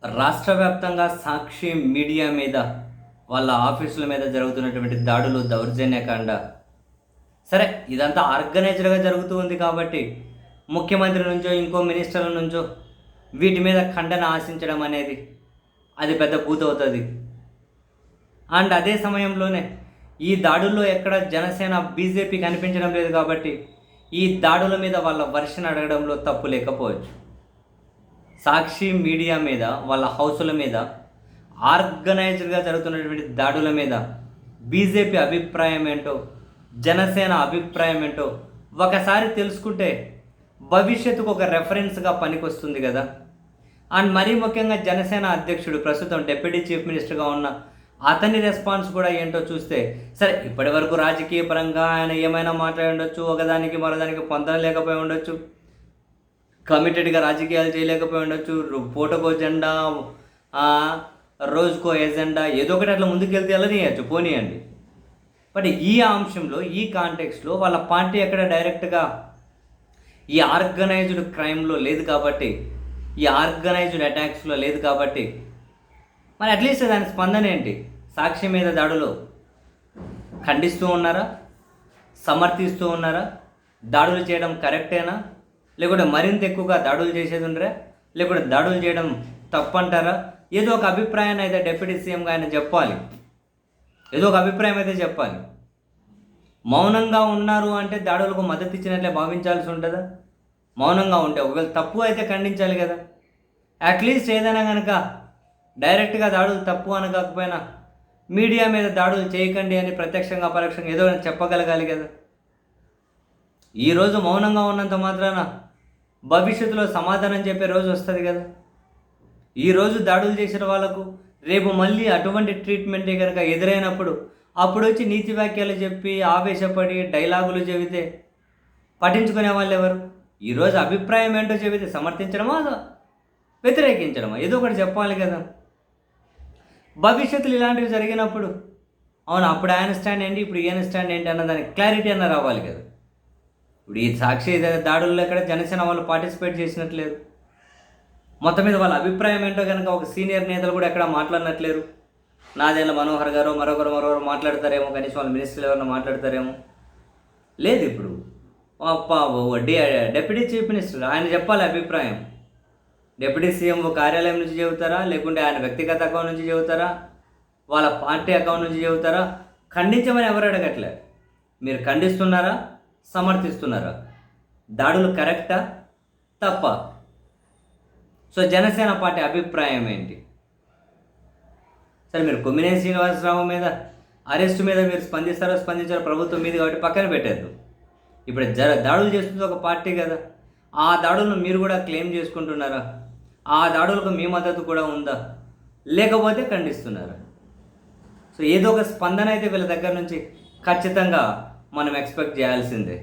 రాష్ట్ర వ్యాప్తంగా సాక్షి మీడియా మీద వాళ్ళ ఆఫీసుల మీద జరుగుతున్నటువంటి దాడులు దౌర్జన్యకాండ సరే ఇదంతా ఆర్గనైజ్డ్గా జరుగుతూ ఉంది కాబట్టి ముఖ్యమంత్రి నుంచో ఇంకో మినిస్టర్ల నుంచో వీటి మీద ఖండన ఆశించడం అనేది అది పెద్ద పూతవుతుంది. అండ్ అదే సమయంలోనే ఈ దాడుల్లో ఎక్కడ జనసేన బీజేపీ కనిపించడం లేదు కాబట్టి ఈ దాడుల మీద వాళ్ళ వర్షన్ అడగడంలో తప్పు లేకపోవచ్చు. సాక్షి మీడియా మీద వాళ్ళ హౌసుల మీద ఆర్గనైజ్డ్గా జరుగుతున్నటువంటి దాడుల మీద బీజేపీ అభిప్రాయం ఏంటో, జనసేన అభిప్రాయం ఏంటో ఒకసారి తెలుసుకుంటే భవిష్యత్తుకు ఒక రెఫరెన్స్గా పనికొస్తుంది కదా. అండ్ మరీ ముఖ్యంగా జనసేన అధ్యక్షుడు ప్రస్తుతం డిప్యూటీ చీఫ్ మినిస్టర్గా ఉన్న అతని రెస్పాన్స్ కూడా ఏంటో చూస్తే, సరే ఇప్పటి వరకు రాజకీయ పరంగా ఆయన ఏమైనా మాట్లాడి ఉండొచ్చు, ఒకదానికి మరోదానికి పొందడం లేకపోయి ఉండొచ్చు, కమిటెడ్గా రాజకీయాలు చేయలేకపోయి ఉండొచ్చు, పూటకో జెండా రోజుకో ఎజెండా ఏదో ఒకటి అట్లా ముందుకెళ్తే వెళ్ళనియచ్చు, పోనీయండి. బట్ ఈ అంశంలో ఈ కాంటెక్స్లో వాళ్ళ పార్టీ ఎక్కడ డైరెక్ట్గా ఈ ఆర్గనైజ్డ్ క్రైమ్లో లేదు కాబట్టి, ఈ ఆర్గనైజ్డ్ అటాక్స్లో లేదు కాబట్టి మరి అట్లీస్ట్ దాని స్పందన ఏంటి? సాక్షి మీద దాడులు ఖండిస్తూ ఉన్నారా, సమర్థిస్తూ ఉన్నారా? దాడులు చేయడం కరెక్టేనా, లేకుంటే మరింత ఎక్కువగా దాడులు చేసేది ఉండరా, లేకుంటే దాడులు చేయడం తప్పంటారా? ఏదో ఒక అభిప్రాయాన్ని అయితే డిప్యూటీ సీఎంగా ఆయన చెప్పాలి, ఏదో ఒక అభిప్రాయం అయితే చెప్పాలి. మౌనంగా ఉన్నారు అంటే దాడులకు మద్దతు ఇచ్చినట్లే భావించాల్సి ఉంటుందా? మౌనంగా ఉంటే ఒకవేళ తప్పు అయితే ఖండించాలి కదా. అట్లీస్ట్ ఏదైనా కనుక డైరెక్ట్గా దాడులు తప్పు అనకపోయినా మీడియా మీద దాడులు చేయకండి అని ప్రత్యక్షంగా పరోక్షంగా ఏదో చెప్పగలగాలి కదా. ఈరోజు మౌనంగా ఉన్నంత మాత్రాన భవిష్యత్తులో సమాధానం చెప్పే రోజు వస్తుంది కదా. ఈరోజు దాడులు చేసిన వాళ్ళకు రేపు మళ్ళీ అటువంటి ట్రీట్మెంటే కనుక ఎదురైనప్పుడు అప్పుడు వచ్చి నీతి వాక్యాలు చెప్పి ఆవేశపడి డైలాగులు చెబితే పఠించుకునే వాళ్ళు ఎవరు? ఈరోజు అభిప్రాయం ఏంటో చెబితే సమర్థించడమా వ్యతిరేకించడమా ఏదో ఒకటి చెప్పాలి కదా. భవిష్యత్తులో ఇలాంటివి జరిగినప్పుడు అవును అప్పుడు ఆయన స్టాండ్ ఏంటి, ఇప్పుడు ఈయన స్టాండ్ ఏంటి అన్న దానికి క్లారిటీ అన్న రావాలి కదా. ఇప్పుడు ఈ సాక్షి దాడుల్లో ఎక్కడ జనసేన వాళ్ళు పార్టిసిపేట్ చేసినట్లేదు. మొత్తం మీద వాళ్ళ అభిప్రాయం ఏంటో కనుక ఒక సీనియర్ నేతలు కూడా ఎక్కడ మాట్లాడినట్లేరు. నాదేళ్ళ మనోహర్ గారు మరొకరు మాట్లాడతారేమో, కనీసం వాళ్ళ మినిస్టర్లు ఎవరైనా మాట్లాడతారేమో. లేదు, ఇప్పుడు డిప్యూటీ చీఫ్ మినిస్టర్ ఆయన చెప్పాలి అభిప్రాయం. డిప్యూటీ సీఎం కార్యాలయం నుంచి చెబుతారా, లేకుంటే ఆయన వ్యక్తిగత అకౌంట్ నుంచి చెబుతారా, వాళ్ళ పార్టీ అకౌంట్ నుంచి చెబుతారా? ఖండించమని ఎవరు అడగట్లే. మీరు ఖండిస్తున్నారా, సమర్థిస్తున్నారా? దాడులు కరెక్టా తప్ప? సో జనసేన పార్టీ అభిప్రాయం ఏంటి? సరే మీరు కొమ్మినేని శ్రీనివాసరావు మీద అరెస్టు మీద మీరు స్పందించారో ప్రభుత్వం మీద కాబట్టి పక్కన పెట్టేద్దు. ఇప్పుడు దాడులు చేస్తుంది ఒక పార్టీ కదా. ఆ దాడులను మీరు కూడా క్లెయిమ్ చేసుకుంటున్నారా? ఆ దాడులకు మీ మద్దతు కూడా ఉందా, లేకపోతే ఖండిస్తున్నారా? సో ఏదో ఒక స్పందన అయితే వీళ్ళ దగ్గర నుంచి ఖచ్చితంగా మనం ఎక్స్పెక్ట్ చేయాల్సిందే.